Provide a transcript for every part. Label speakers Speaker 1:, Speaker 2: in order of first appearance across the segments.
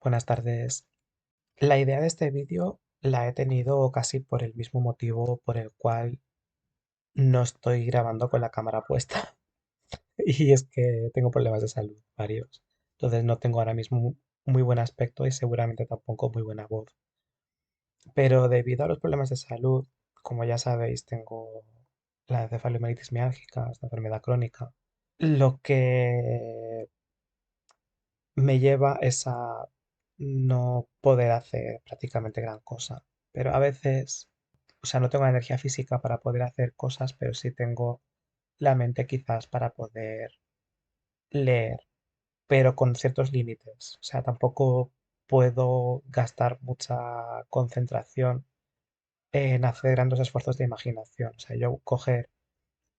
Speaker 1: Buenas tardes. La idea de este vídeo la he tenido casi por el mismo motivo por el cual no estoy grabando con la cámara puesta. Y es que tengo problemas de salud, varios. Entonces no tengo ahora mismo muy buen aspecto y seguramente tampoco muy buena voz. Pero debido a los problemas de salud, como ya sabéis, tengo la encefalomelitis miálgica, esta enfermedad crónica, lo que me lleva es a no poder hacer prácticamente gran cosa. Pero a veces, o sea, no tengo la energía física para poder hacer cosas, pero sí tengo la mente quizás para poder leer, pero con ciertos límites. O sea, tampoco puedo gastar mucha concentración en hacer grandes esfuerzos de imaginación. O sea, yo coger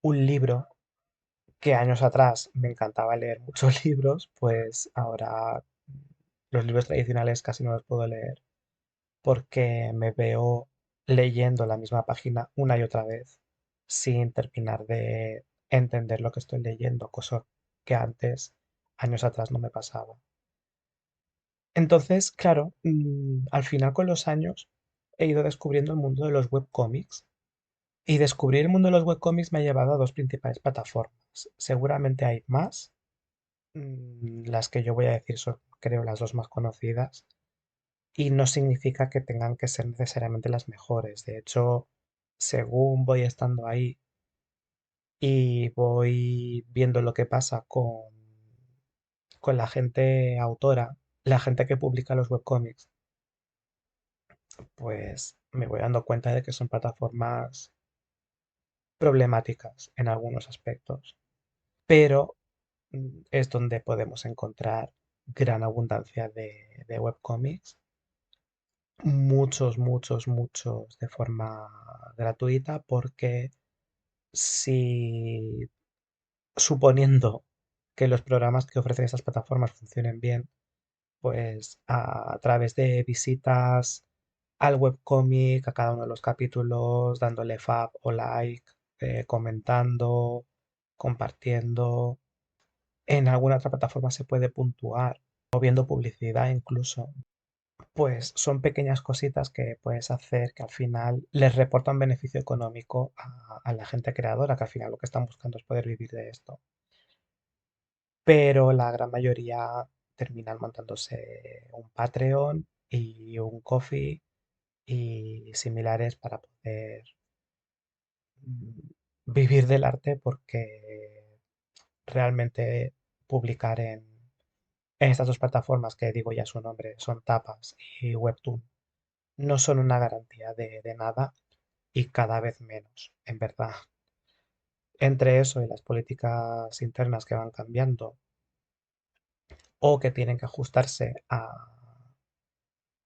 Speaker 1: un libro que años atrás me encantaba leer muchos libros, pues ahora los libros tradicionales casi no los puedo leer porque me veo leyendo la misma página una y otra vez sin terminar de entender lo que estoy leyendo, cosa que antes, años atrás, no me pasaba. Entonces, claro, al final con los años he ido descubriendo el mundo de los webcómics y descubrir el mundo de los webcómics me ha llevado a dos principales plataformas. Seguramente hay más. Las que yo voy a decir son, creo, las dos más conocidas. Y no significa que tengan que ser necesariamente las mejores. De hecho, según voy estando ahí y voy viendo lo que pasa con la gente autora, la gente que publica los webcómics, pues me voy dando cuenta de que son plataformas problemáticas en algunos aspectos. Pero es donde podemos encontrar gran abundancia de webcómics, muchos de forma gratuita, porque si suponiendo que los programas que ofrecen esas plataformas funcionen bien, pues a través de visitas al webcómic, a cada uno de los capítulos, dándole fab o like, comentando, compartiendo. En alguna otra plataforma se puede puntuar o viendo publicidad incluso. Pues son pequeñas cositas que puedes hacer que al final les reportan beneficio económico a la gente creadora, que al final lo que están buscando es poder vivir de esto. Pero la gran mayoría terminan montándose un Patreon y un Coffee y similares para poder mm, vivir del arte, porque realmente publicar en estas dos plataformas que digo ya su nombre, son Tapas y Webtoon, no son una garantía de nada y cada vez menos, en verdad. Entre eso y las políticas internas que van cambiando o que tienen que ajustarse a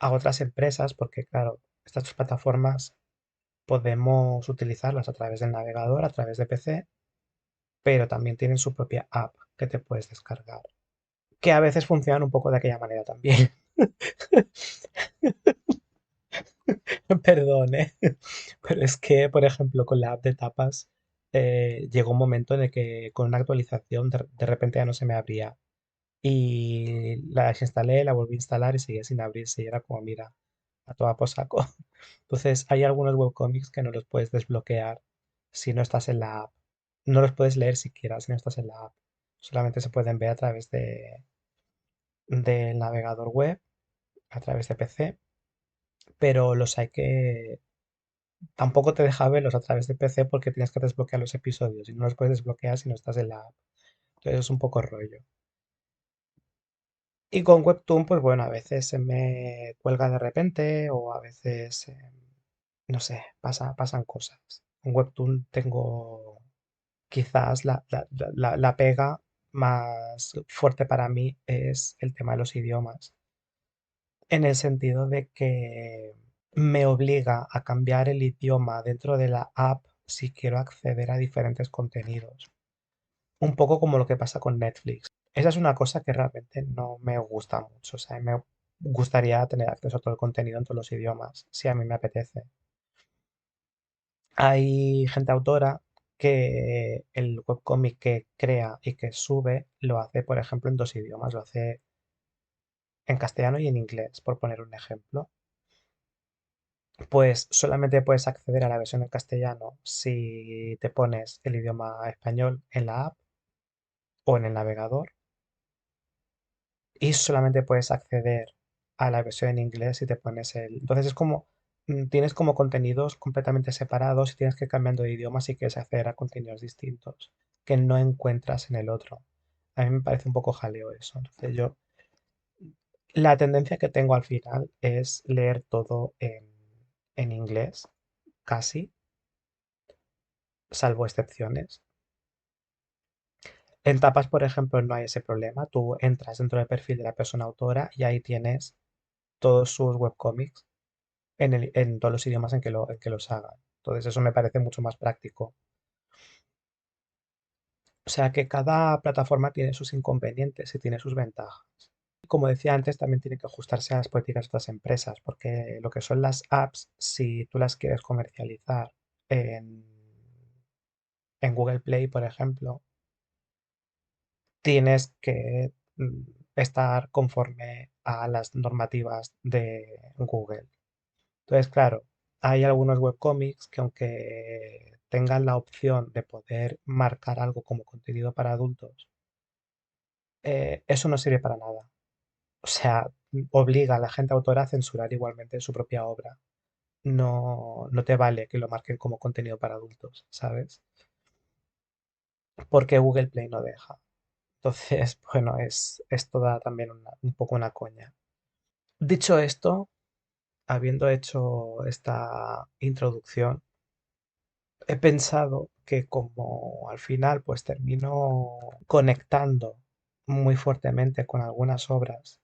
Speaker 1: otras empresas, porque claro, estas plataformas podemos utilizarlas a través del navegador, a través de PC, pero también tienen su propia app que te puedes descargar, que a veces funcionan un poco de aquella manera también. Perdón, ¿eh? Pero es que, por ejemplo, con la app de tapas, llegó un momento en el que con una actualización de repente ya no se me abría. Y la desinstalé, la volví a instalar y seguía sin abrirse. Y era como, mira, a toda por saco. Entonces, hay algunos webcomics que no los puedes desbloquear si no estás en la app. No los puedes leer siquiera si no estás en la app. Solamente se pueden ver a través del navegador web, a través de PC, pero los hay que... Tampoco te deja verlos a través de PC porque tienes que desbloquear los episodios y no los puedes desbloquear si no estás en la app. Entonces es un poco rollo. Y con Webtoon, pues bueno, a veces se me cuelga de repente o a veces, no sé, pasan cosas. En Webtoon tengo quizás la pega más fuerte para mí es el tema de los idiomas, en el sentido de que me obliga a cambiar el idioma dentro de la app si quiero acceder a diferentes contenidos. Un poco como lo que pasa con Netflix. Esa es una cosa que realmente no me gusta mucho. O sea, me gustaría tener acceso a todo el contenido en todos los idiomas, si a mí me apetece. Hay gente autora que el webcómic que crea y que sube lo hace, por ejemplo, en dos idiomas. Lo hace en castellano y en inglés, por poner un ejemplo, pues solamente puedes acceder a la versión en castellano si te pones el idioma español en la app o en el navegador, y solamente puedes acceder a la versión en inglés si te pones el... Entonces es como, tienes como contenidos completamente separados y tienes que ir cambiando de idioma si quieres acceder a contenidos distintos que no encuentras en el otro. A mí me parece un poco jaleo eso. Entonces yo, la tendencia que tengo al final es leer todo en inglés, casi, salvo excepciones. En tapas, por ejemplo, no hay ese problema. Tú entras dentro del perfil de la persona autora y ahí tienes todos sus webcomics en todos los idiomas en que los hagan. Entonces eso me parece mucho más práctico. O sea que cada plataforma tiene sus inconvenientes y tiene sus ventajas. Como decía antes, también tiene que ajustarse a las políticas de otras empresas, porque lo que son las apps, si tú las quieres comercializar en, en Google Play, por ejemplo, tienes que estar conforme a las normativas de Google. Entonces, claro, hay algunos webcomics que aunque tengan la opción de poder marcar algo como contenido para adultos, eso no sirve para nada. O sea, obliga a la gente autora a censurar igualmente su propia obra. No, no te vale que lo marquen como contenido para adultos, ¿sabes? Porque Google Play no deja. Entonces, bueno, es toda también un poco una coña. Dicho esto, habiendo hecho esta introducción, he pensado que como al final pues termino conectando muy fuertemente con algunas obras,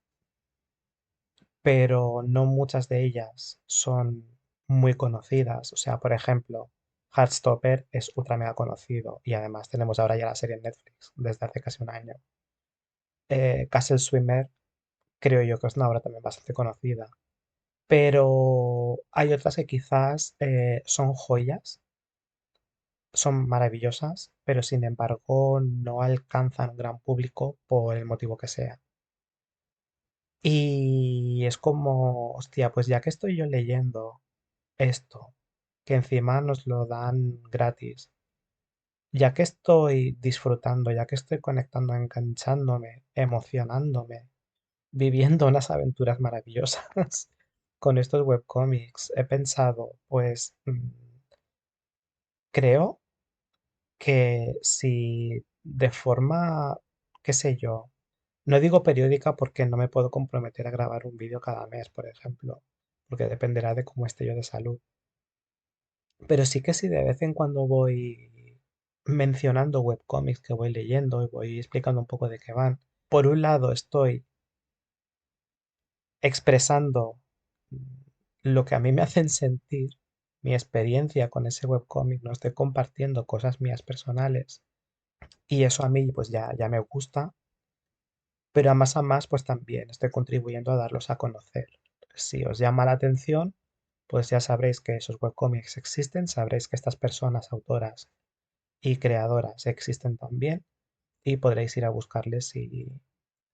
Speaker 1: pero no muchas de ellas son muy conocidas. O sea, por ejemplo, Heartstopper es ultra mega conocido y además tenemos ahora ya la serie en Netflix desde hace casi un año. Castle Swimmer creo yo que es una obra también bastante conocida, pero hay otras que quizás son joyas, son maravillosas, pero sin embargo no alcanzan un gran público por el motivo que sea. Y es como, hostia, pues ya que estoy yo leyendo esto, que encima nos lo dan gratis, ya que estoy disfrutando, ya que estoy conectando, enganchándome, emocionándome, viviendo unas aventuras maravillosas con estos webcómics, he pensado, pues creo que si de forma, qué sé yo, no digo periódica porque no me puedo comprometer a grabar un vídeo cada mes, por ejemplo, porque dependerá de cómo esté yo de salud. Pero sí que si de vez en cuando voy mencionando webcomics que voy leyendo y voy explicando un poco de qué van. Por un lado estoy expresando lo que a mí me hacen sentir, mi experiencia con ese webcómic, no estoy compartiendo cosas mías personales y eso a mí pues ya me gusta, pero a más pues también estoy contribuyendo a darlos a conocer. Si os llama la atención, pues ya sabréis que esos webcomics existen, sabréis que estas personas autoras y creadoras existen también y podréis ir a buscarles y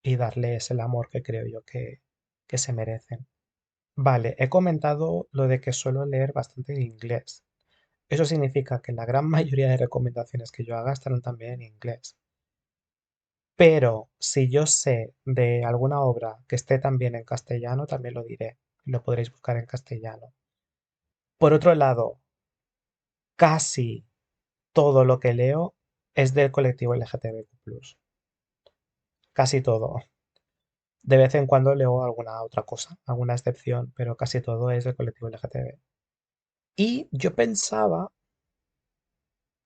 Speaker 1: darles el amor que creo yo que se merecen. Vale, he comentado lo de que suelo leer bastante en inglés. Eso significa que la gran mayoría de recomendaciones que yo haga estarán también en inglés. Pero si yo sé de alguna obra que esté también en castellano, también lo diré. Lo podréis buscar en castellano. Por otro lado, casi todo lo que leo es del colectivo LGTBQ+. Casi todo. De vez en cuando leo alguna otra cosa, alguna excepción, pero casi todo es del colectivo LGTB. Y yo pensaba,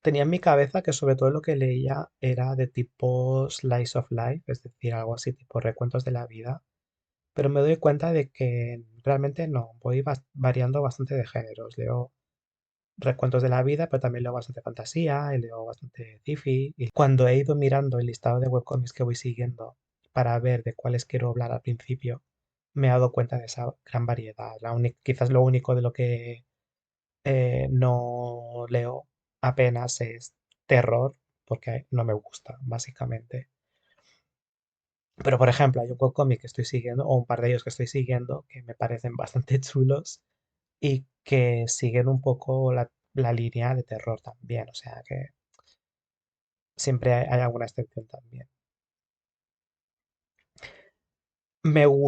Speaker 1: tenía en mi cabeza que sobre todo lo que leía era de tipo slice of life, es decir, algo así tipo recuentos de la vida, pero me doy cuenta de que realmente no, voy variando bastante de géneros. Leo recuentos de la vida, pero también leo bastante fantasía y leo bastante sci-fi. Y cuando he ido mirando el listado de webcomics que voy siguiendo para ver de cuáles quiero hablar al principio, me he dado cuenta de esa gran variedad. Quizás lo único de lo que no leo apenas es terror, porque no me gusta, básicamente. Pero, por ejemplo, hay un webcomic que estoy siguiendo, o un par de ellos que estoy siguiendo, que me parecen bastante chulos y que siguen un poco la línea de terror también. O sea que siempre hay alguna excepción también.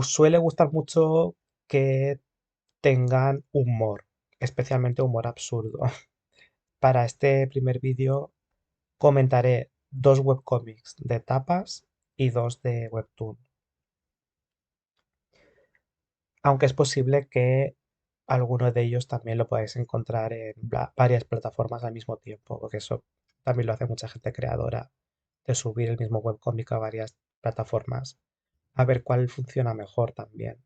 Speaker 1: Suele gustar mucho que tengan humor, especialmente humor absurdo. Para este primer vídeo comentaré dos webcomics de tapas y dos de webtoon. Aunque es posible que alguno de ellos también lo podáis encontrar en varias plataformas al mismo tiempo, porque eso también lo hace mucha gente creadora, de subir el mismo webcomic a varias plataformas, a ver cuál funciona mejor también.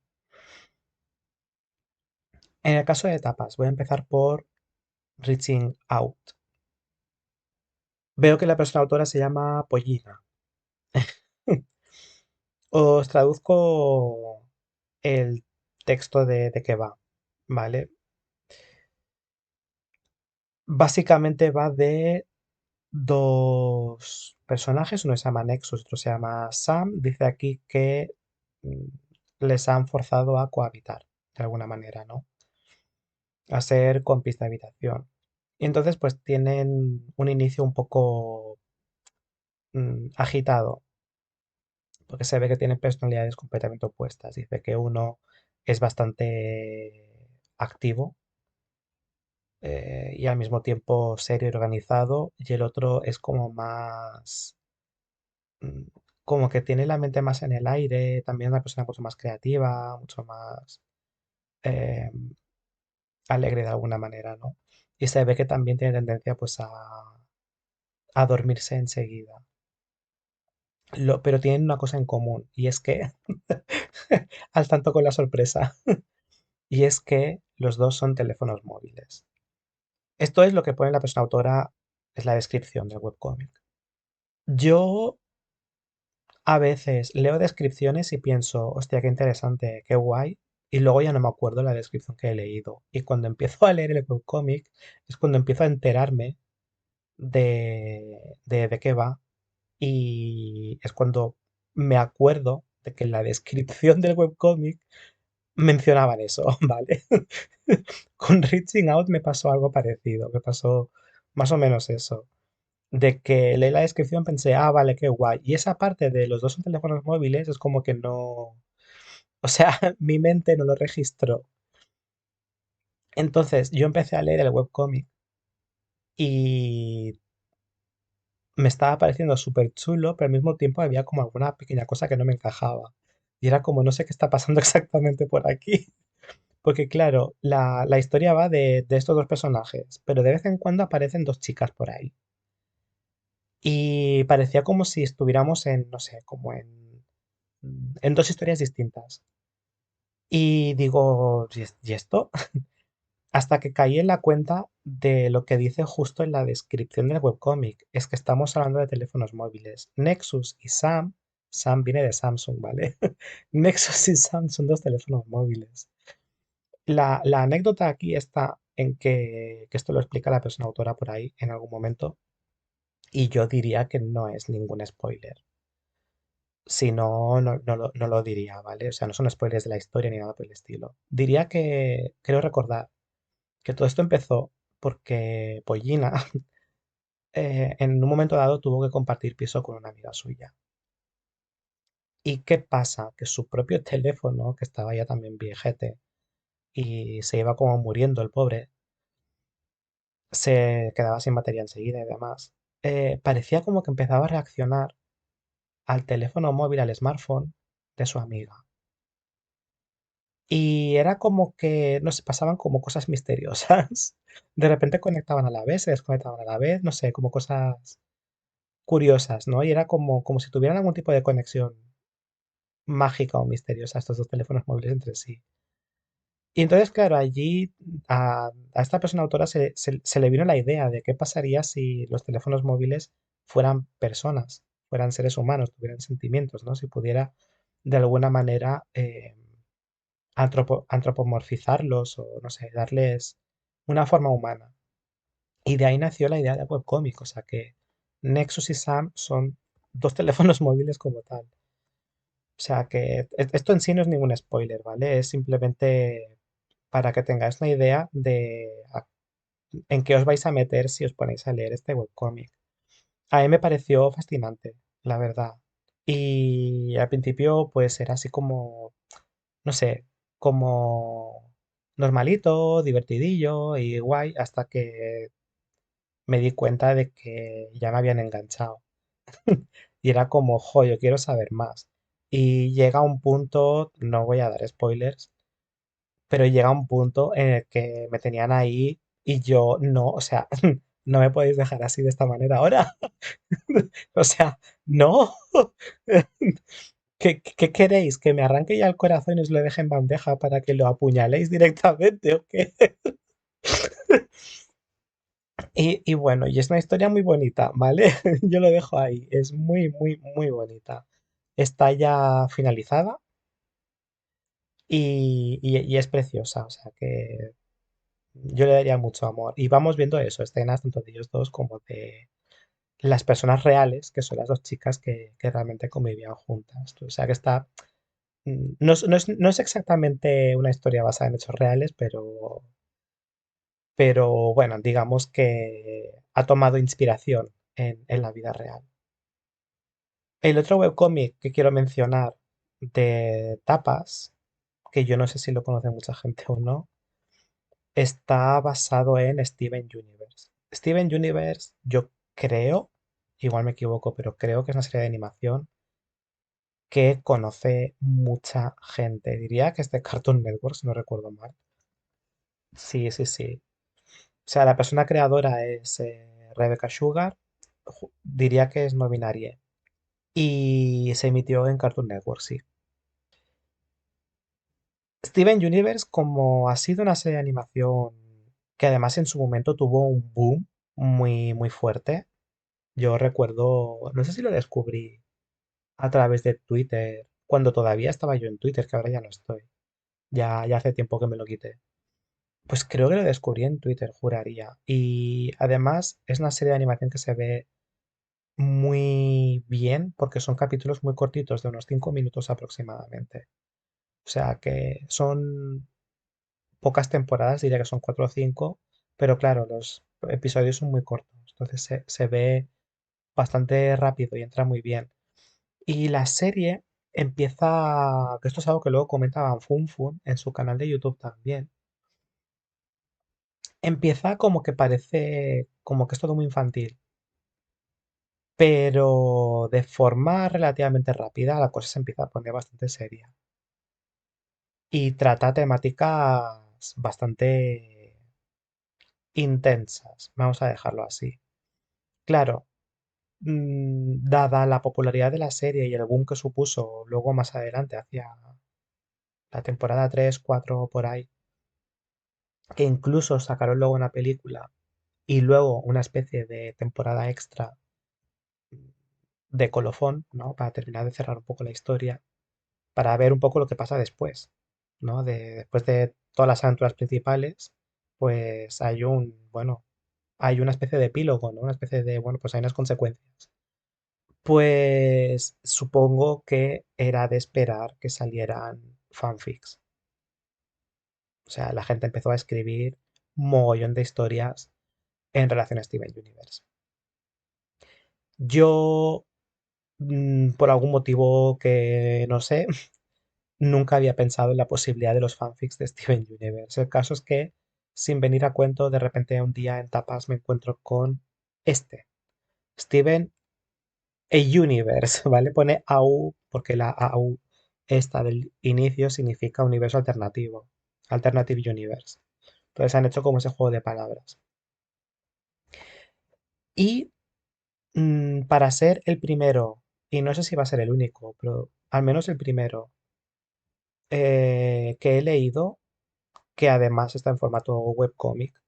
Speaker 1: En el caso de tapas, voy a empezar por Reaching Out. Veo que la persona autora se llama Pollina. Os traduzco el texto de qué va, ¿vale? Básicamente va de dos personajes, uno se llama Nexus, otro se llama Sam. Dice aquí que mm, les han forzado a cohabitar, de alguna manera, ¿no? A ser compis de habitación. Y entonces, pues tienen un inicio un poco agitado, porque se ve que tienen personalidades completamente opuestas. Dice que uno es bastante activo y al mismo tiempo serio y organizado, y el otro es como más, mm, como que tiene la mente más en el aire, también una persona mucho más creativa, mucho más eh, alegre de alguna manera, ¿no? Y se ve que también tiene tendencia pues a dormirse enseguida. Pero tienen una cosa en común, y es que, al tanto con la sorpresa, y es que los dos son teléfonos móviles. Esto es lo que pone la persona autora, es la descripción del webcomic. Yo a veces leo descripciones y pienso, hostia, qué interesante, qué guay, y luego ya no me acuerdo la descripción que he leído. Y cuando empiezo a leer el webcomic es cuando empiezo a enterarme de qué va, y es cuando me acuerdo de que en la descripción del webcomic mencionaban eso, ¿vale? Con Reaching Out me pasó algo parecido, me pasó más o menos eso. De que leí la descripción pensé, ah, vale, qué guay. Y esa parte de los dos son teléfonos móviles es como que no, o sea, mi mente no lo registró. Entonces yo empecé a leer el webcomic y me estaba pareciendo súper chulo, pero al mismo tiempo había como alguna pequeña cosa que no me encajaba. Y era como, no sé qué está pasando exactamente por aquí. Porque claro, la historia va de estos dos personajes, pero de vez en cuando aparecen dos chicas por ahí. Y parecía como si estuviéramos en, no sé, como en dos historias distintas. Y digo, ¿y esto? Hasta que caí en la cuenta de lo que dice justo en la descripción del webcómic. Es que estamos hablando de teléfonos móviles. Nexus y Sam, Sam viene de Samsung, ¿vale? Nexus y Sam son dos teléfonos móviles. La anécdota aquí está en que esto lo explica la persona autora por ahí en algún momento, y yo diría que no es ningún spoiler. Si no, no lo diría, ¿vale? O sea, no son spoilers de la historia ni nada por el estilo. Diría que creo recordar que todo esto empezó porque Pollina en un momento dado tuvo que compartir piso con una amiga suya. ¿Y qué pasa? Que su propio teléfono, que estaba ya también viejete y se iba como muriendo el pobre, se quedaba sin batería enseguida y demás. Parecía como que empezaba a reaccionar al teléfono móvil, al smartphone de su amiga. Y era como que, no sé, pasaban como cosas misteriosas. De repente conectaban a la vez, se desconectaban a la vez, no sé, como cosas curiosas, ¿no? Y era como si tuvieran algún tipo de conexión mágica o misteriosa estos dos teléfonos móviles entre sí. Y entonces, claro, allí a esta persona autora se le vino la idea de qué pasaría si los teléfonos móviles fueran personas, fueran seres humanos, tuvieran sentimientos, ¿no? Si pudiera de alguna manera antropomorfizarlos o, no sé, darles una forma humana. Y de ahí nació la idea de webcómic, o sea que Nexus y Sam son dos teléfonos móviles como tal. sea que esto en sí no es ningún spoiler, ¿vale? Es simplemente para que tengáis una idea de en qué os vais a meter si os ponéis a leer este webcómic. A mí me pareció fascinante, la verdad. Y al principio pues era así como, no sé, como normalito, divertidillo y guay, hasta que me di cuenta de que ya me habían enganchado. Y era como, jo, yo quiero saber más. Y llega un punto, no voy a dar spoilers, pero llega un punto en el que me tenían ahí y yo no, o sea, no me podéis dejar así de esta manera ahora. O sea, no. ¿Qué queréis? ¿Que me arranque ya el corazón y os lo deje en bandeja para que lo apuñaléis directamente o qué? Y bueno, y es una historia muy bonita, ¿vale? Yo lo dejo ahí. Es muy, muy, muy bonita. Está ya finalizada y es preciosa, o sea que yo le daría mucho amor. Y vamos viendo eso, escenas tanto de ellos dos como de las personas reales, que son las dos chicas que realmente convivían juntas. O sea que está. No es exactamente una historia basada en hechos reales, pero bueno, digamos que ha tomado inspiración en la vida real. El otro webcómic que quiero mencionar de tapas, que yo no sé si lo conoce mucha gente o no, está basado en Steven Universe. Steven Universe, yo creo, igual me equivoco, pero creo que es una serie de animación que conoce mucha gente. Diría que es de Cartoon Network, si no recuerdo mal. Sí, sí, sí. O sea, la persona creadora es Rebecca Sugar, diría que es no binaria. Y se emitió en Cartoon Network, sí. Steven Universe, como ha sido una serie de animación que además en su momento tuvo un boom muy, muy fuerte. Yo recuerdo, no sé si lo descubrí a través de Twitter, cuando todavía estaba yo en Twitter, que ahora ya no estoy. Ya hace tiempo que me lo quité. Pues creo que lo descubrí en Twitter, juraría. Y además es una serie de animación que se ve muy bien porque son capítulos muy cortitos, de unos 5 minutos aproximadamente. O sea que son pocas temporadas, diría que son 4 o 5, pero claro, los episodios son muy cortos, entonces se ve bastante rápido y entra muy bien. Y la serie empieza, que esto es algo que luego comentaban Fun Fun en su canal de YouTube también, empieza como que parece como que es todo muy infantil, pero de forma relativamente rápida la cosa se empieza a poner bastante seria y trata temáticas bastante intensas, vamos a dejarlo así. Claro, dada la popularidad de la serie y el boom que supuso luego más adelante, hacia la temporada 3 4 por ahí, que incluso sacaron luego una película y luego una especie de temporada extra de colofón, ¿no? Para terminar de cerrar un poco la historia, para ver un poco lo que pasa después, ¿no? Después de todas las aventuras principales, pues hay una especie de epílogo, ¿no? Una especie de, bueno, pues hay unas consecuencias. Pues supongo que era de esperar que salieran fanfics. O sea, la gente empezó a escribir un mogollón de historias en relación a Steven Universe. Yo, por algún motivo que no sé, nunca había pensado en la posibilidad de los fanfics de Steven Universe. El caso es que, sin venir a cuento, de repente un día en tapas me encuentro con este, Steven Universe, ¿vale? Pone AU porque la AU esta del inicio significa universo alternativo, Alternative Universe. Entonces han hecho como ese juego de palabras. Y para ser el primero, y no sé si va a ser el único, pero al menos el primero que he leído, que además está en formato webcomic,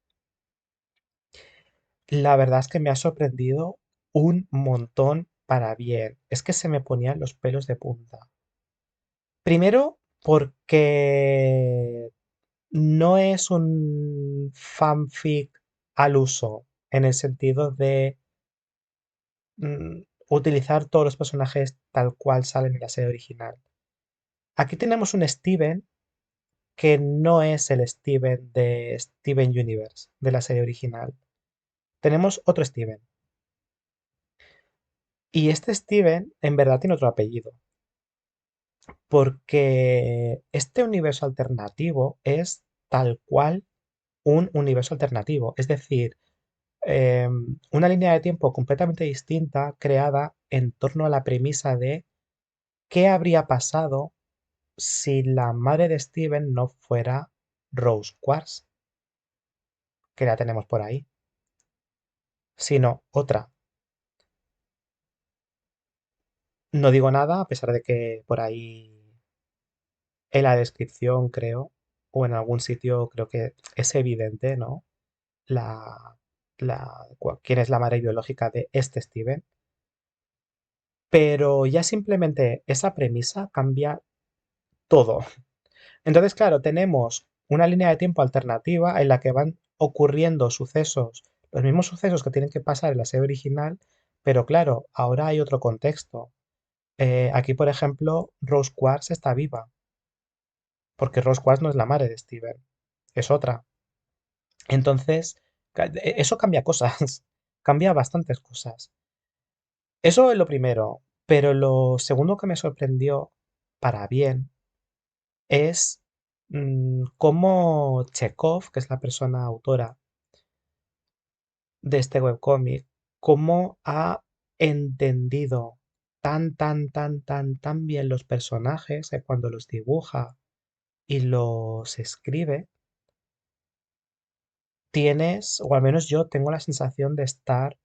Speaker 1: la verdad es que me ha sorprendido un montón para bien. Es que se me ponían los pelos de punta. Primero, porque no es un fanfic al uso, en el sentido de utilizar todos los personajes tal cual salen en la serie original. Aquí tenemos un Steven que no es el Steven de Steven Universe, de la serie original. Tenemos otro Steven. Y este Steven en verdad tiene otro apellido, porque este universo alternativo es tal cual un universo alternativo. Es decir, una línea de tiempo completamente distinta creada en torno a la premisa de qué habría pasado si la madre de Steven no fuera Rose Quartz, que la tenemos por ahí, sino otra. No digo nada, a pesar de que por ahí en la descripción creo, o en algún sitio creo que es evidente, ¿no? La, quién es la madre biológica de este Steven. Pero ya simplemente esa premisa cambia todo. Entonces, claro, tenemos una línea de tiempo alternativa en la que van ocurriendo sucesos, los mismos sucesos que tienen que pasar en la serie original, pero claro, ahora hay otro contexto. Aquí, por ejemplo, Rose Quartz está viva, porque Rose Quartz no es la madre de Steven, es otra. Entonces, eso cambia cosas, cambia bastantes cosas. Eso es lo primero, pero lo segundo que me sorprendió para bien es cómo Chekhov, que es la persona autora de este webcómic, cómo ha entendido tan bien los personajes que cuando los dibuja y los escribe, tienes, o al menos yo tengo la sensación de estar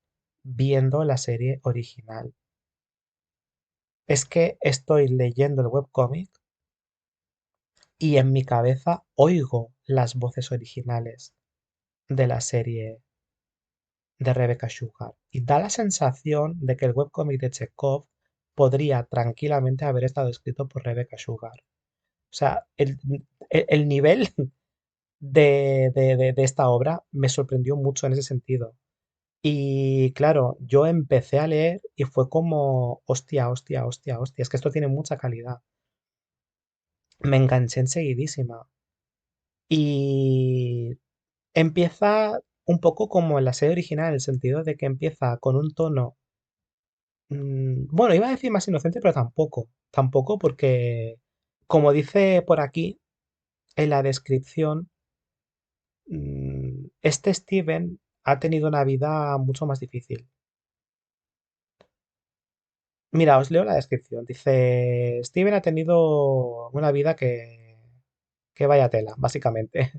Speaker 1: viendo la serie original. Es que estoy leyendo el webcómic y en mi cabeza oigo las voces originales de la serie de Rebecca Sugar. Y da la sensación de que el webcómic de Chekhov podría tranquilamente haber estado escrito por Rebecca Sugar. O sea, el nivel de esta obra me sorprendió mucho en ese sentido. Y claro, yo empecé a leer y fue como, hostia, es que esto tiene mucha calidad. Me enganché enseguidísima. Y empieza un poco como en la serie original, en el sentido de que empieza con un tono, bueno, iba a decir más inocente, pero tampoco. Tampoco porque, como dice por aquí en la descripción, este Steven ha tenido una vida mucho más difícil. Mira, os leo la descripción. Dice, Steven ha tenido una vida que vaya tela, básicamente.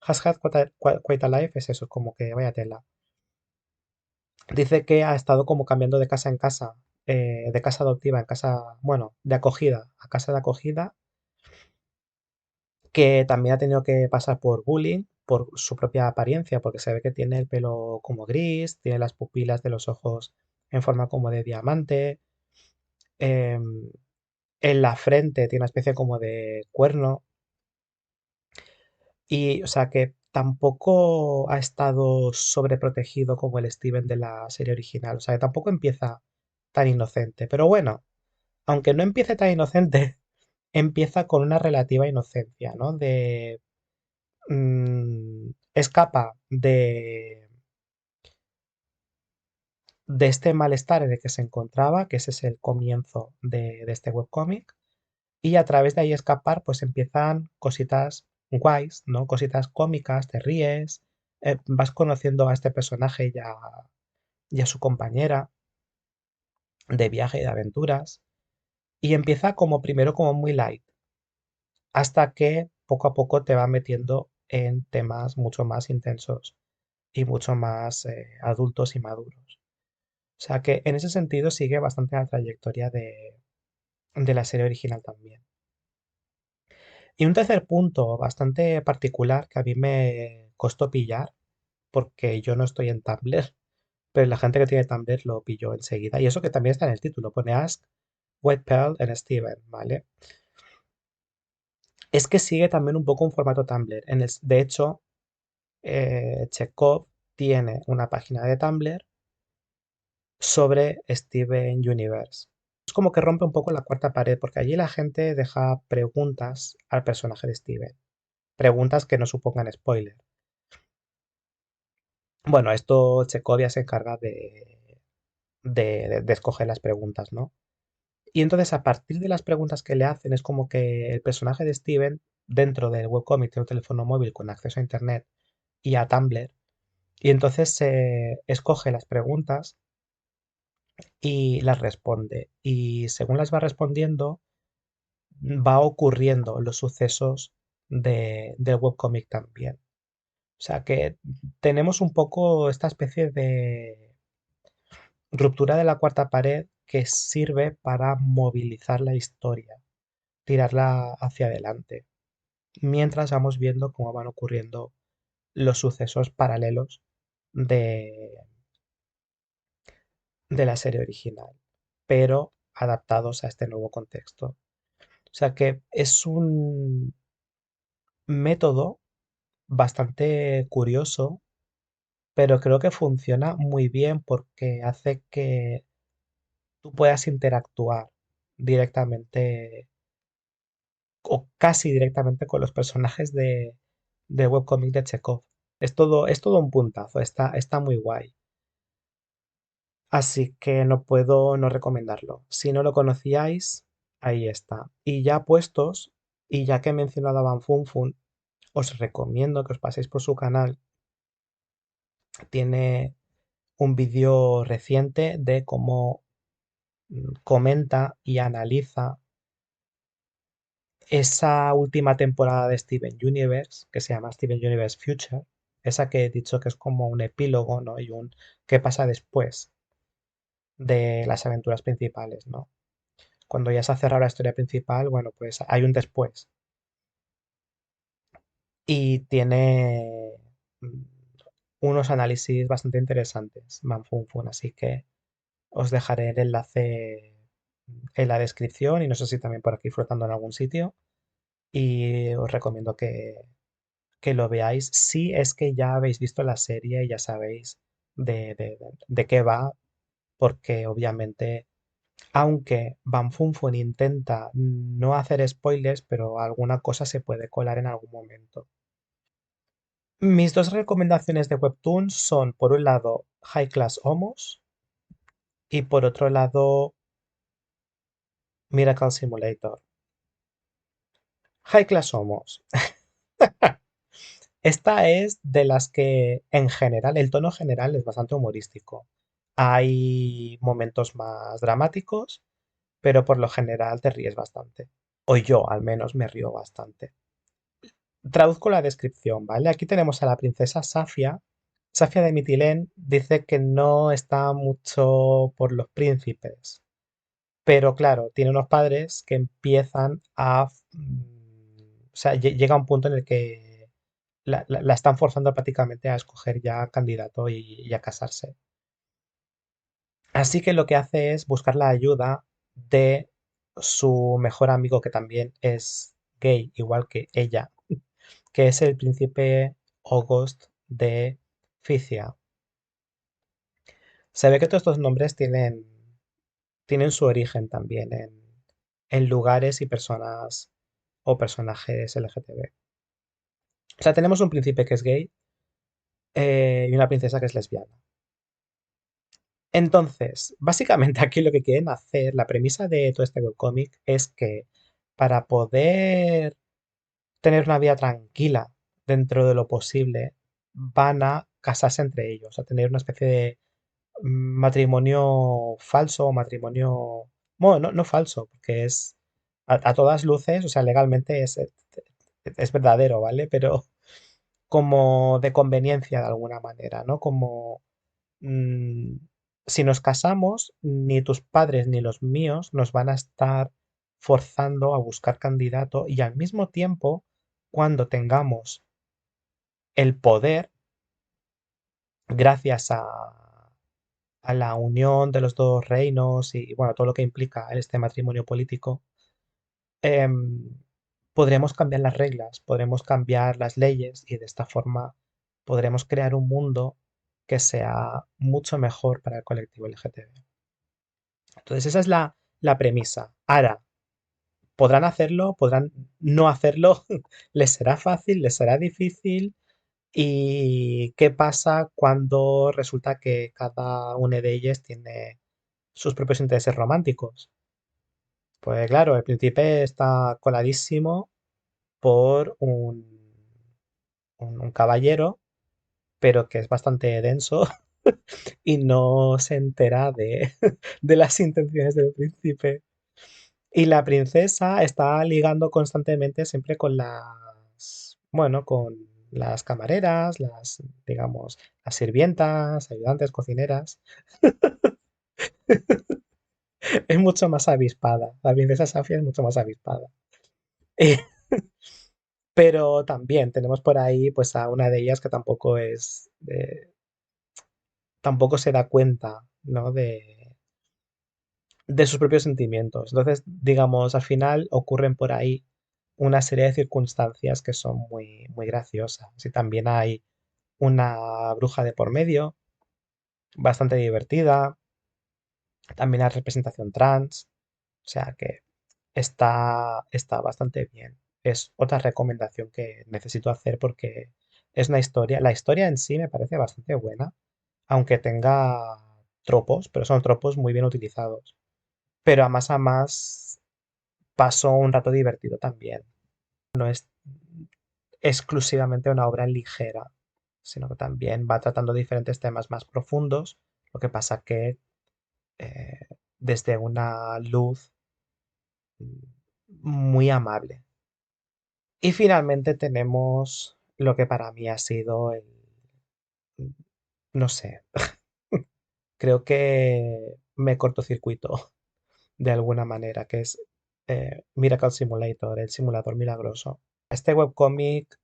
Speaker 1: Has had quite a life, es eso, como que vaya tela. Dice que ha estado como cambiando de casa en casa, de casa adoptiva en casa, bueno, de acogida a casa de acogida, que también ha tenido que pasar por bullying por su propia apariencia, porque se ve que tiene el pelo como gris, tiene las pupilas de los ojos en forma como de diamante, em, en la frente tiene una especie como de cuerno, y o sea que tampoco ha estado sobreprotegido como el Steven de la serie original, o sea que tampoco empieza tan inocente, pero bueno, aunque no empiece tan inocente, empieza con una relativa inocencia, ¿no? Escapa de este malestar en el que se encontraba, que ese es el comienzo de este webcómic, y a través de ahí escapar, pues empiezan cositas guays, ¿no? Cositas cómicas, te ríes, vas conociendo a este personaje y a su compañera de viaje y de aventuras, y empieza como primero como muy light, hasta que poco a poco te va metiendo en temas mucho más intensos y mucho más adultos y maduros. O sea que en ese sentido sigue bastante la trayectoria de la serie original también. Y un tercer punto bastante particular que a mí me costó pillar, porque yo no estoy en Tumblr, pero la gente que tiene Tumblr lo pilló enseguida. Y eso que también está en el título, pone Ask White Pearl and Steven, ¿vale? Es que sigue también un poco un formato Tumblr. De hecho, Chekhov tiene una página de Tumblr sobre Steven Universe. es como que rompe un poco la cuarta pared, porque allí la gente deja preguntas al personaje de Steven. Preguntas que no supongan spoiler. Bueno, esto Chekhovia se encarga de escoger las preguntas, ¿no? Y entonces a partir de las preguntas que le hacen es como que el personaje de Steven dentro del webcomic tiene un teléfono móvil con acceso a internet y a Tumblr y entonces se escoge las preguntas y las responde y según las va respondiendo va ocurriendo los sucesos del webcomic también. O sea que tenemos un poco esta especie de ruptura de la cuarta pared que sirve para movilizar la historia, tirarla hacia adelante, mientras vamos viendo cómo van ocurriendo los sucesos paralelos de, de la serie original, pero adaptados a este nuevo contexto. O sea que es un método bastante curioso, pero creo que funciona muy bien porque hace que tú puedas interactuar directamente o casi directamente con los personajes de webcomic de Chekhov. Es todo un puntazo, está muy guay. Así que no puedo no recomendarlo. Si no lo conocíais, ahí está. Y ya puestos, y ya que he mencionado a Van Funfun, os recomiendo que os paséis por su canal. Tiene un vídeo reciente de cómo comenta y analiza esa última temporada de Steven Universe, que se llama Steven Universe Future, esa que he dicho que es como un epílogo, ¿no? Y un qué pasa después de las aventuras principales, ¿no? Cuando ya se ha cerrado la historia principal, bueno, pues hay un después. Y tiene unos análisis bastante interesantes, Manfunfun, así que os dejaré el enlace en la descripción y no sé si también por aquí flotando en algún sitio. Y os recomiendo que lo veáis si es que ya habéis visto la serie y ya sabéis de qué va, porque obviamente, aunque Van Funfun intenta no hacer spoilers, pero alguna cosa se puede colar en algún momento. Mis dos recomendaciones de Webtoons son, por un lado, High Class Homos y por otro lado, Miracle Simulator. High Class Homos. Esta es de las que, en general, el tono general es bastante humorístico. Hay momentos más dramáticos, pero por lo general te ríes bastante. O yo, al menos, me río bastante. Traduzco la descripción, ¿vale? Aquí tenemos a la princesa Safia. Safia de Mitilene dice que no está mucho por los príncipes, pero claro, tiene unos padres que empiezan a... O sea, llega un punto en el que la están forzando prácticamente a escoger ya candidato y a casarse. Así que lo que hace es buscar la ayuda de su mejor amigo, que también es gay, igual que ella, que es el príncipe August de Ficia. Se ve que todos estos nombres tienen su origen también en lugares y personas o personajes LGTB. O sea, tenemos un príncipe que es gay y una princesa que es lesbiana. Entonces, básicamente aquí lo que quieren hacer, la premisa de todo este webcómic es que para poder tener una vida tranquila dentro de lo posible, van a casarse entre ellos, a tener una especie de matrimonio falso o matrimonio... Bueno, no falso, porque es a todas luces, o sea, legalmente es verdadero, ¿vale? Pero como de conveniencia de alguna manera, ¿no? Como mm, si nos casamos, ni tus padres ni los míos nos van a estar forzando a buscar candidato y al mismo tiempo, cuando tengamos el poder, gracias a la unión de los dos reinos y bueno, todo lo que implica este matrimonio político, em, podremos cambiar las reglas, podremos cambiar las leyes y de esta forma podremos crear un mundo que sea mucho mejor para el colectivo LGTB. Entonces esa es la premisa. Ahora, podrán hacerlo, podrán no hacerlo, les será fácil, les será difícil. ¿Y qué pasa cuando resulta que cada una de ellas tiene sus propios intereses románticos? Pues claro, el príncipe está coladísimo por un caballero, pero que es bastante denso y no se entera de las intenciones del príncipe. Y la princesa está ligando constantemente siempre con bueno, con las camareras, digamos, las sirvientas, ayudantes, cocineras. Es mucho más avispada. La princesa Safia es mucho más avispada. Eh, pero también tenemos por ahí pues a una de ellas que tampoco se da cuenta, ¿no? De sus propios sentimientos. Entonces, digamos, al final ocurren por ahí una serie de circunstancias que son muy, muy graciosas. Y también hay una bruja de por medio, bastante divertida. También hay representación trans. O sea que está bastante bien. Es otra recomendación que necesito hacer porque es una historia. La historia en sí me parece bastante buena, aunque tenga tropos, pero son tropos muy bien utilizados. Pero a más paso un rato divertido también. No es exclusivamente una obra ligera, sino que también va tratando diferentes temas más profundos. Lo que pasa que eh, desde una luz muy amable. Y finalmente tenemos lo que para mí ha sido no sé, creo que me cortocircuito de alguna manera, que es Miracle Simulator, el simulador milagroso. Este webcómic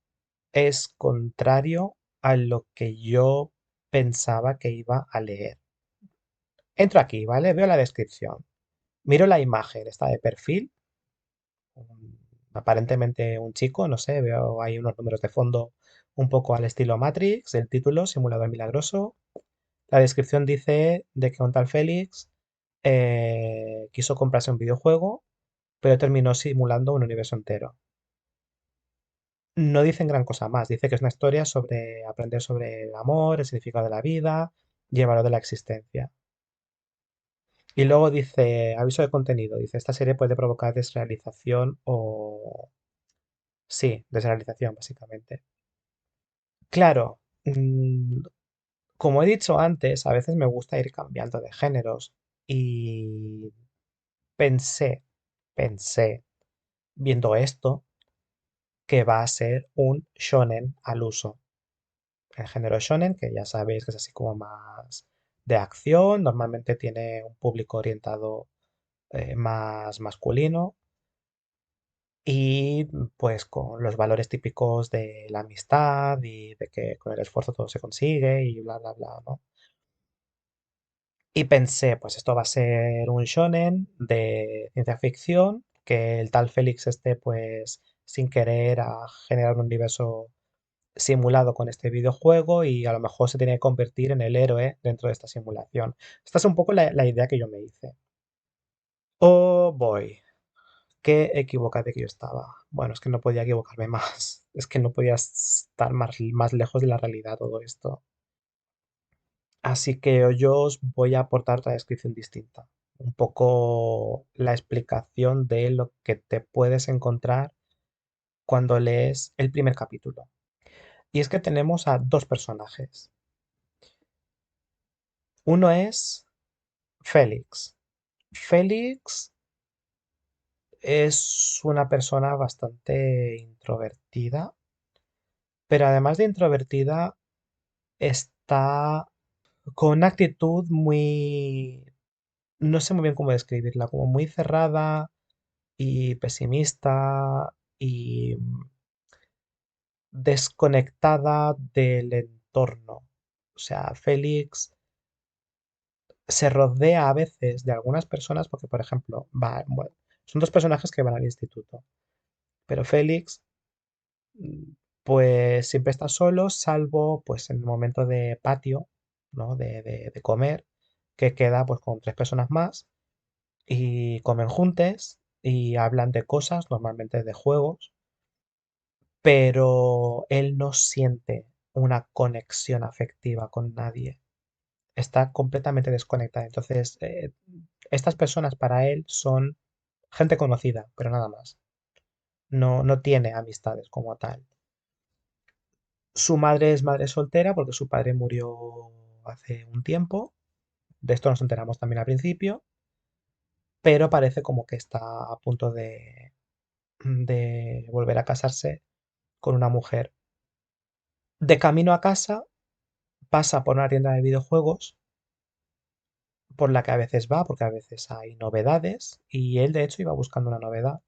Speaker 1: es contrario a lo que yo pensaba que iba a leer. Entro aquí, ¿vale? Veo la descripción. Miro la imagen, está de perfil, aparentemente un chico, no sé, veo ahí unos números de fondo un poco al estilo Matrix, el título, Simulador Milagroso. La descripción dice de que un tal Félix quiso comprarse un videojuego, pero terminó simulando un universo entero. No dicen gran cosa más, dice que es una historia sobre aprender sobre el amor, el significado de la vida y el valor de la existencia. Y luego dice, aviso de contenido, dice, esta serie puede provocar desrealización o... Sí, desrealización, básicamente. Claro, como he dicho antes, a veces me gusta ir cambiando de géneros y pensé, pensé, viendo esto, que va a ser un shonen al uso. El género shonen, que ya sabéis que es así como más de acción, normalmente tiene un público orientado más masculino y pues con los valores típicos de la amistad y de que con el esfuerzo todo se consigue y bla, bla, bla, ¿no? Y pensé, pues esto va a ser un shonen de ciencia ficción, que el tal Félix esté pues sin querer a generar un universo simulado con este videojuego y a lo mejor se tiene que convertir en el héroe dentro de esta simulación. Esta es un poco la idea que yo me hice. Oh boy, qué equivocado que yo estaba. Bueno, es que no podía equivocarme más. Es que no podía estar más lejos de la realidad todo esto. Así que yo os voy a aportar otra descripción distinta. Un poco la explicación de lo que te puedes encontrar cuando lees el primer capítulo. Y es que tenemos a dos personajes. Uno es Félix. Félix es una persona bastante introvertida, pero además de introvertida, está con una actitud muy, no sé muy bien cómo describirla, como muy cerrada y pesimista y desconectada del entorno. O sea, Félix se rodea a veces de algunas personas porque, por ejemplo, bueno, son dos personajes que van al instituto, pero Félix pues siempre está solo, salvo pues en el momento de patio, ¿no? De comer, que queda pues con tres personas más y comen juntos y hablan de cosas, normalmente de juegos, pero él no siente una conexión afectiva con nadie. Está completamente desconectado. Entonces, estas personas para él son gente conocida, pero nada más. No, no tiene amistades como tal. Su madre es madre soltera porque su padre murió hace un tiempo. De esto nos enteramos también al principio, pero parece como que está a punto de volver a casarse con una mujer. De camino a casa pasa por una tienda de videojuegos por la que a veces va, porque a veces hay novedades, y él de hecho iba buscando una novedad,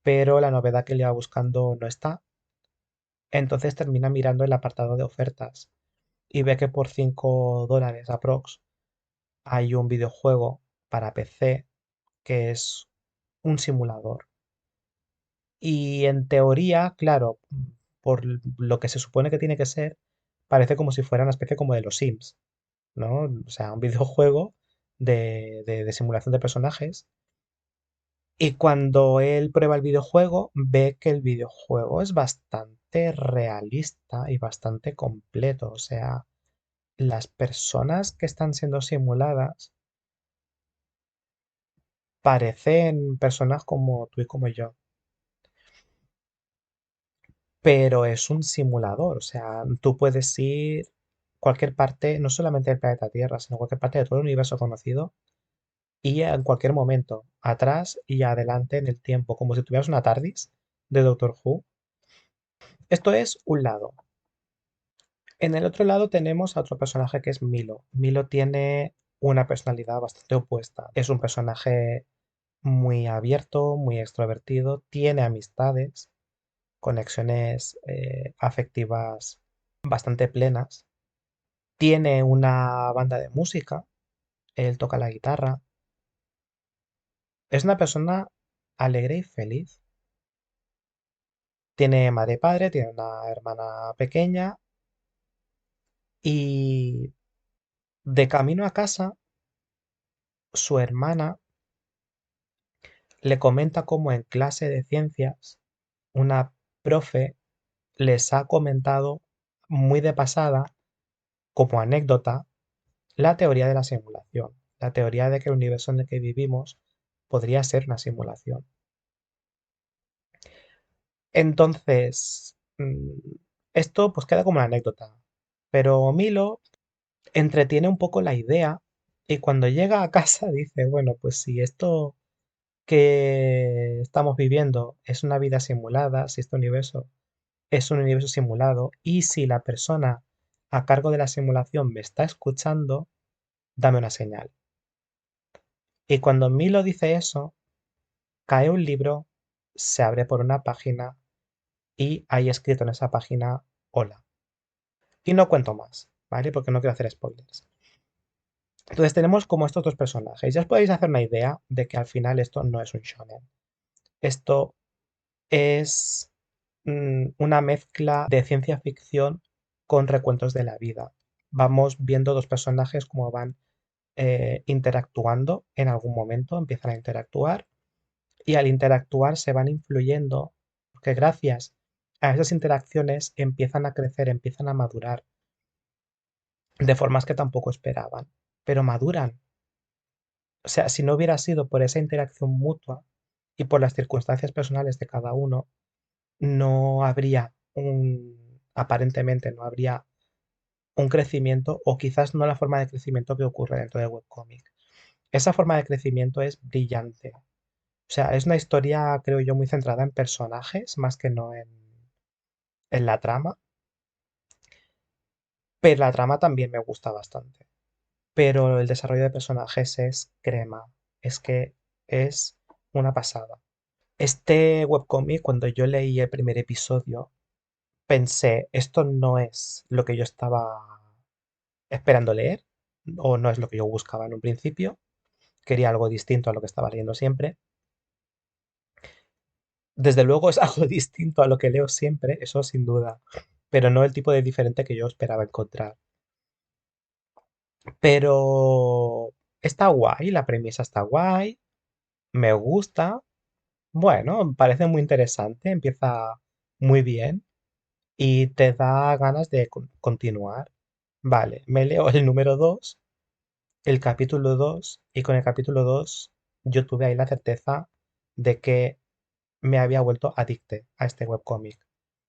Speaker 1: pero la novedad que él iba buscando no está. Entonces termina mirando el apartado de ofertas y ve que por $5 aprox hay un videojuego para PC que es un simulador. Y en teoría, claro, por lo que se supone que tiene que ser, parece como si fuera una especie como de los Sims, ¿no? O sea, un videojuego de simulación de personajes. Y cuando él prueba el videojuego, ve que el videojuego es bastante realista y bastante completo. O sea, las personas que están siendo simuladas parecen personas como tú y como yo, pero es un simulador. O sea, tú puedes ir cualquier parte, no solamente del planeta Tierra, sino cualquier parte de todo el universo conocido y en cualquier momento, atrás y adelante en el tiempo, como si tuvieras una TARDIS de Doctor Who. Esto es un lado. En el otro lado tenemos a otro personaje que es Milo. Milo tiene una personalidad bastante opuesta. Es un personaje muy abierto, muy extrovertido, tiene amistades, conexiones afectivas bastante plenas, tiene una banda de música, él toca la guitarra, es una persona alegre y feliz. Tiene madre y padre, tiene una hermana pequeña y de camino a casa, su hermana le comenta cómo en clase de ciencias una profe les ha comentado muy de pasada, como anécdota, la teoría de la simulación, la teoría de que el universo en el que vivimos podría ser una simulación. Entonces, esto pues queda como una anécdota, pero Milo entretiene un poco la idea y cuando llega a casa dice, bueno, pues si esto que estamos viviendo es una vida simulada, si este universo es un universo simulado y si la persona a cargo de la simulación me está escuchando, dame una señal. Y cuando Milo dice eso, cae un libro, se abre por una página y hay escrito en esa página hola. Y no cuento más, ¿vale? Porque no quiero hacer spoilers. Entonces tenemos como estos dos personajes. Ya os podéis hacer una idea de que al final esto no es un shonen. Esto es una mezcla de ciencia ficción con recuentos de la vida. Vamos viendo dos personajes como van interactuando en algún momento, empiezan a interactuar y al interactuar se van influyendo, porque gracias a esas interacciones empiezan a crecer, empiezan a madurar de formas que tampoco esperaban, pero maduran. O sea, si no hubiera sido por esa interacción mutua y por las circunstancias personales de cada uno, no habría aparentemente no habría un crecimiento o quizás no la forma de crecimiento que ocurre dentro del webcomic. Esa forma de crecimiento es brillante. O sea, es una historia, creo yo, muy centrada en personajes más que no en la trama, pero la trama también me gusta bastante. Pero el desarrollo de personajes es crema, es que es una pasada. Este webcomic, cuando yo leí el primer episodio, pensé, esto no es lo que yo estaba esperando leer, o no es lo que yo buscaba en un principio, quería algo distinto a lo que estaba leyendo siempre. Desde luego es algo distinto a lo que leo siempre, eso sin duda, pero no el tipo de diferente que yo esperaba encontrar. Pero está guay, la premisa está guay, me gusta, bueno, me parece muy interesante, empieza muy bien y te da ganas de continuar. Vale, me leo el número 2, el capítulo 2, y con el capítulo 2 yo tuve ahí la certeza de que me había vuelto adicte a este webcómic.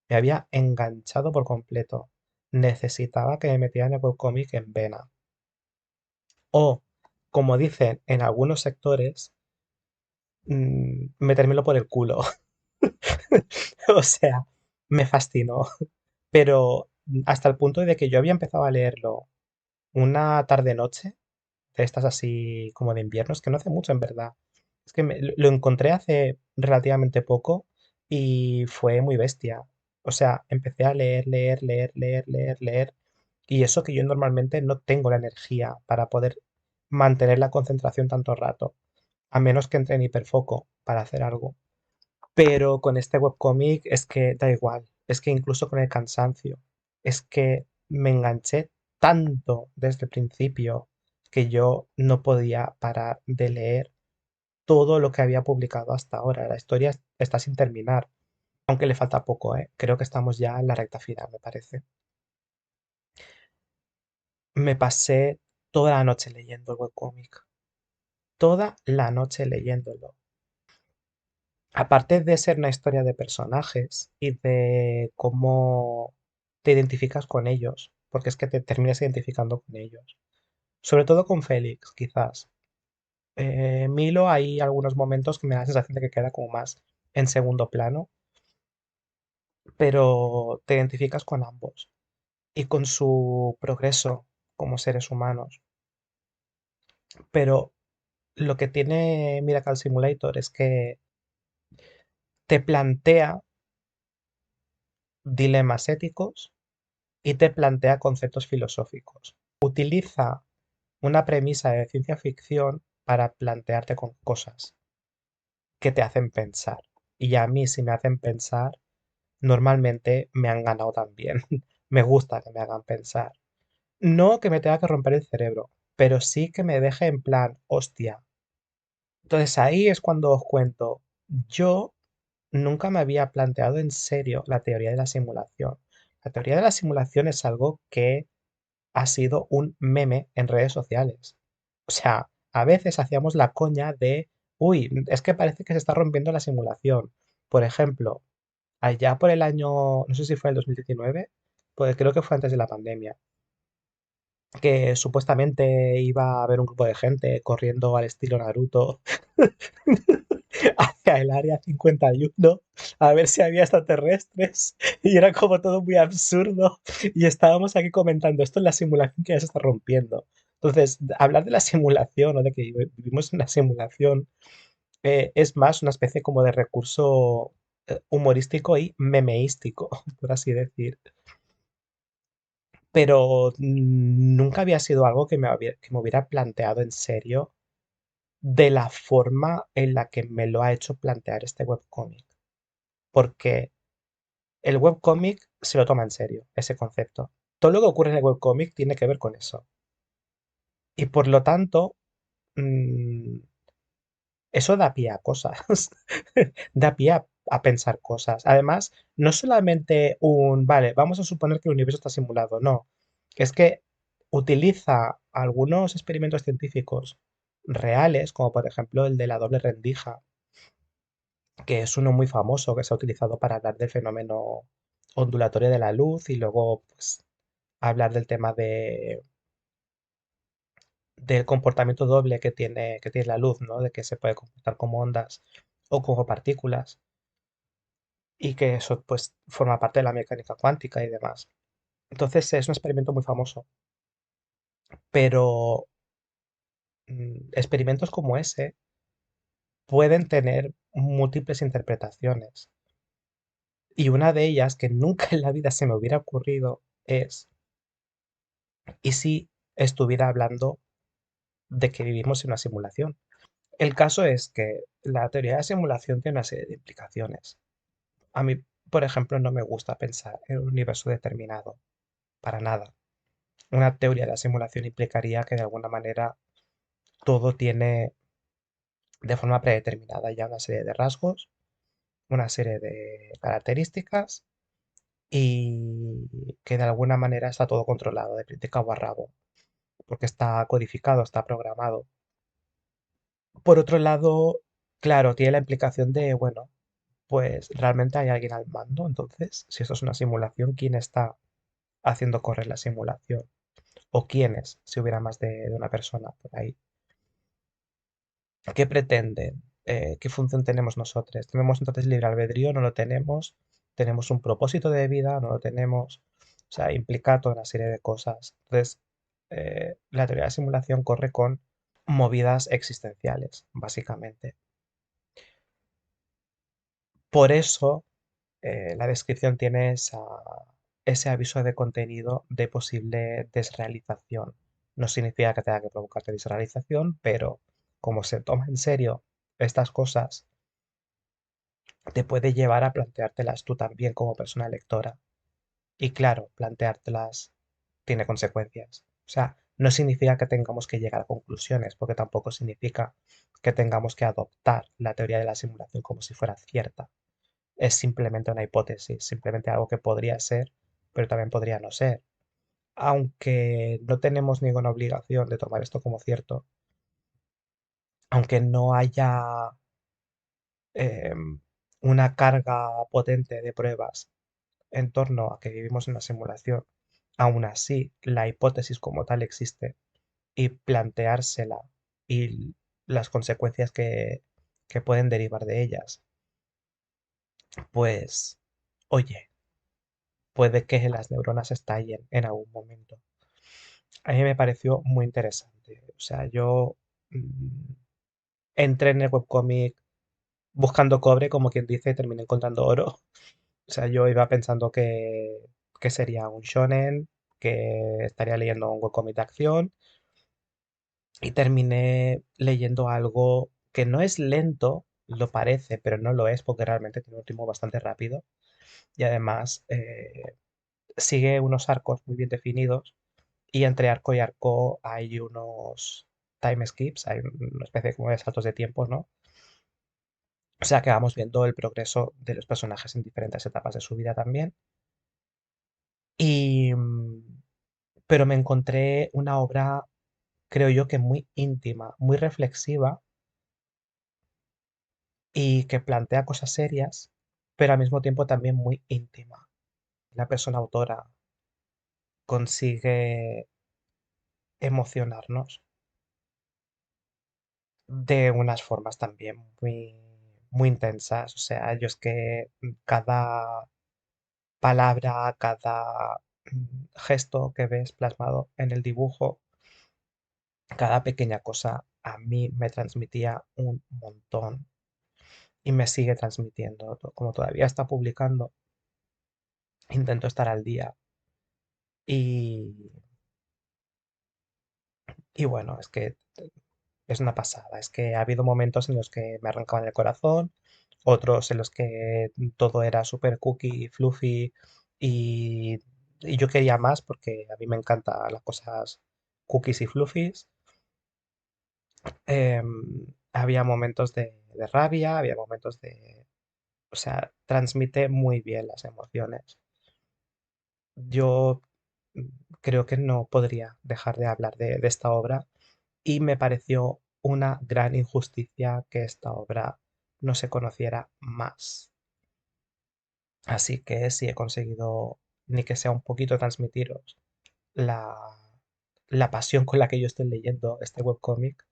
Speaker 1: Me había enganchado por completo. Necesitaba que me metieran el webcómic en vena. O, como dicen en algunos sectores, metérmelo por el culo. O sea, me fascinó. Pero hasta el punto de que yo había empezado a leerlo una tarde-noche, de estas así como de invierno, es que no hace mucho en verdad. Es que lo encontré hace relativamente poco y fue muy bestia. O sea, empecé a leer, leer, leer, leer, leer, leer. Y eso que yo normalmente no tengo la energía para poder mantener la concentración tanto rato, a menos que entre en hiperfoco para hacer algo. Pero con este webcómic es que da igual, es que incluso con el cansancio, es que me enganché tanto desde el principio que yo no podía parar de leer todo lo que había publicado hasta ahora. La historia está sin terminar, aunque le falta poco, ¿eh? Creo que estamos ya en la recta final, me parece. Me pasé toda la noche leyendo el webcómic, toda la noche leyéndolo. Aparte de ser una historia de personajes y de cómo te identificas con ellos, porque es que te terminas identificando con ellos. Sobre todo con Félix, quizás. Milo, hay algunos momentos que me da la sensación de que queda como más en segundo plano, pero te identificas con ambos y con su progreso como seres humanos. Pero lo que tiene Miracle Simulator es que te plantea dilemas éticos y te plantea conceptos filosóficos. Utiliza una premisa de ciencia ficción para plantearte con cosas que te hacen pensar. Y a mí, si me hacen pensar, normalmente me han ganado también. Me gusta que me hagan pensar. No que me tenga que romper el cerebro, pero sí que me deje en plan, hostia. Entonces ahí es cuando os cuento, yo nunca me había planteado en serio la teoría de la simulación. La teoría de la simulación es algo que ha sido un meme en redes sociales. O sea, a veces hacíamos la coña de, uy, es que parece que se está rompiendo la simulación. Por ejemplo, allá por el año, no sé si fue el 2019, pues creo que fue antes de la pandemia, que supuestamente iba a haber un grupo de gente corriendo al estilo Naruto hacia el área 51 a ver si había extraterrestres y era como todo muy absurdo y estábamos aquí comentando esto es la simulación que ya se está rompiendo. Entonces, hablar de la simulación o de que vivimos en una simulación es más una especie como de recurso humorístico y memeístico, por así decir. Pero nunca había sido algo que me hubiera planteado en serio de la forma en la que me lo ha hecho plantear este webcómic. Porque el webcómic se lo toma en serio, ese concepto. Todo lo que ocurre en el webcómic tiene que ver con eso. Y por lo tanto, mm, eso da pie a cosas, da pie a pensar cosas. Además, no solamente vale, vamos a suponer que el universo está simulado, no. Es que utiliza algunos experimentos científicos reales, como por ejemplo el de la doble rendija, que es uno muy famoso que se ha utilizado para hablar del fenómeno ondulatorio de la luz y luego pues, hablar del tema del comportamiento doble que tiene la luz, ¿no? De que se puede comportar como ondas o como partículas y que eso pues forma parte de la mecánica cuántica y demás. Entonces es un experimento muy famoso, pero experimentos como ese pueden tener múltiples interpretaciones y una de ellas que nunca en la vida se me hubiera ocurrido es, ¿y si estuviera hablando de que vivimos en una simulación? El caso es que la teoría de la simulación tiene una serie de implicaciones. A mí, por ejemplo, no me gusta pensar en un universo determinado, para nada. Una teoría de la simulación implicaría que de alguna manera todo tiene de forma predeterminada ya una serie de rasgos, una serie de características y que de alguna manera está todo controlado de cabo a rabo, porque está codificado, está programado. Por otro lado, claro, tiene la implicación de, bueno, pues realmente hay alguien al mando, entonces, si esto es una simulación, ¿quién está haciendo correr la simulación? ¿O quiénes, si hubiera más de una persona por ahí? ¿Qué pretenden? ¿Qué función tenemos nosotros? ¿Tenemos entonces libre albedrío? ¿No lo tenemos? ¿Tenemos un propósito de vida? ¿No lo tenemos? O sea, implica toda una serie de cosas. Entonces, la teoría de la simulación corre con movidas existenciales, básicamente. Por eso, la descripción tiene ese aviso de contenido de posible desrealización. No significa que tenga que provocarte desrealización, pero como se toma en serio estas cosas, te puede llevar a planteártelas tú también como persona lectora. Y claro, planteártelas tiene consecuencias. O sea, no significa que tengamos que llegar a conclusiones, porque tampoco significa que tengamos que adoptar la teoría de la simulación como si fuera cierta. Es simplemente una hipótesis, simplemente algo que podría ser, pero también podría no ser. Aunque no tenemos ninguna obligación de tomar esto como cierto, aunque no haya una carga potente de pruebas en torno a que vivimos en una simulación, aún así la hipótesis como tal existe y planteársela y las consecuencias que pueden derivar de ellas, pues, oye, puede que las neuronas estallen en algún momento. A mí me pareció muy interesante. O sea, yo entré en el webcómic buscando cobre, como quien dice, y terminé encontrando oro. O sea, yo iba pensando que sería un shonen, que estaría leyendo un webcómic de acción, y terminé leyendo algo que no es lento, lo parece, pero no lo es, porque realmente tiene un ritmo bastante rápido. Y además sigue unos arcos muy bien definidos, y entre arco y arco hay unos time skips, hay una especie como de saltos de tiempo, ¿no? O sea que vamos viendo el progreso de los personajes en diferentes etapas de su vida también. Y, pero me encontré una obra, creo yo, que muy íntima, muy reflexiva y que plantea cosas serias, pero al mismo tiempo también muy íntima. La persona autora consigue emocionarnos de unas formas también muy intensas. O sea, yo es que cada palabra, cada gesto que ves plasmado en el dibujo, cada pequeña cosa a mí me transmitía un montón y me sigue transmitiendo. Como todavía está publicando, intento estar al día y, y bueno, es que es una pasada. Es que ha habido momentos en los que me arrancaban el corazón, otros en los que todo era súper cookie, fluffy y, y yo quería más porque a mí me encantan las cosas cookies y fluffies. Había momentos de rabia, había momentos de... O sea, transmite muy bien las emociones. Yo mm, creo que no podría dejar de hablar de esta obra y me pareció una gran injusticia que esta obra no se conociera más. Así que si he conseguido, ni que sea un poquito, transmitiros la, la pasión con la que yo estoy leyendo este webcómic,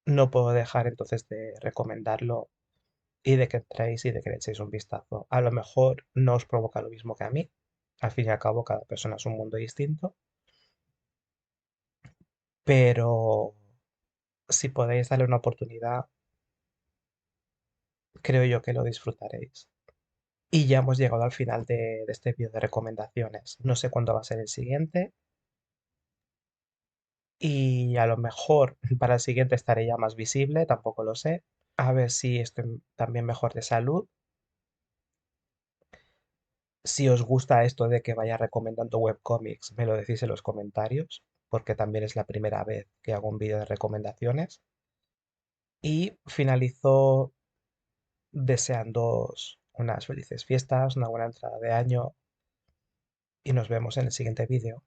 Speaker 1: no puedo dejar entonces de recomendarlo y de que entréis y de que le echéis un vistazo. A lo mejor no os provoca lo mismo que a mí. Al fin y al cabo, cada persona es un mundo distinto, pero si podéis darle una oportunidad, creo yo que lo disfrutaréis. Y ya hemos llegado al final de este vídeo de recomendaciones. No sé cuándo va a ser el siguiente y a lo mejor para el siguiente estaré ya más visible, tampoco lo sé. A ver si estoy también mejor de salud. Si os gusta esto de que vaya recomendando webcomics, me lo decís en los comentarios, porque también es la primera vez que hago un vídeo de recomendaciones. y finalizo deseándoos unas felices fiestas, una buena entrada de año y nos vemos en el siguiente vídeo.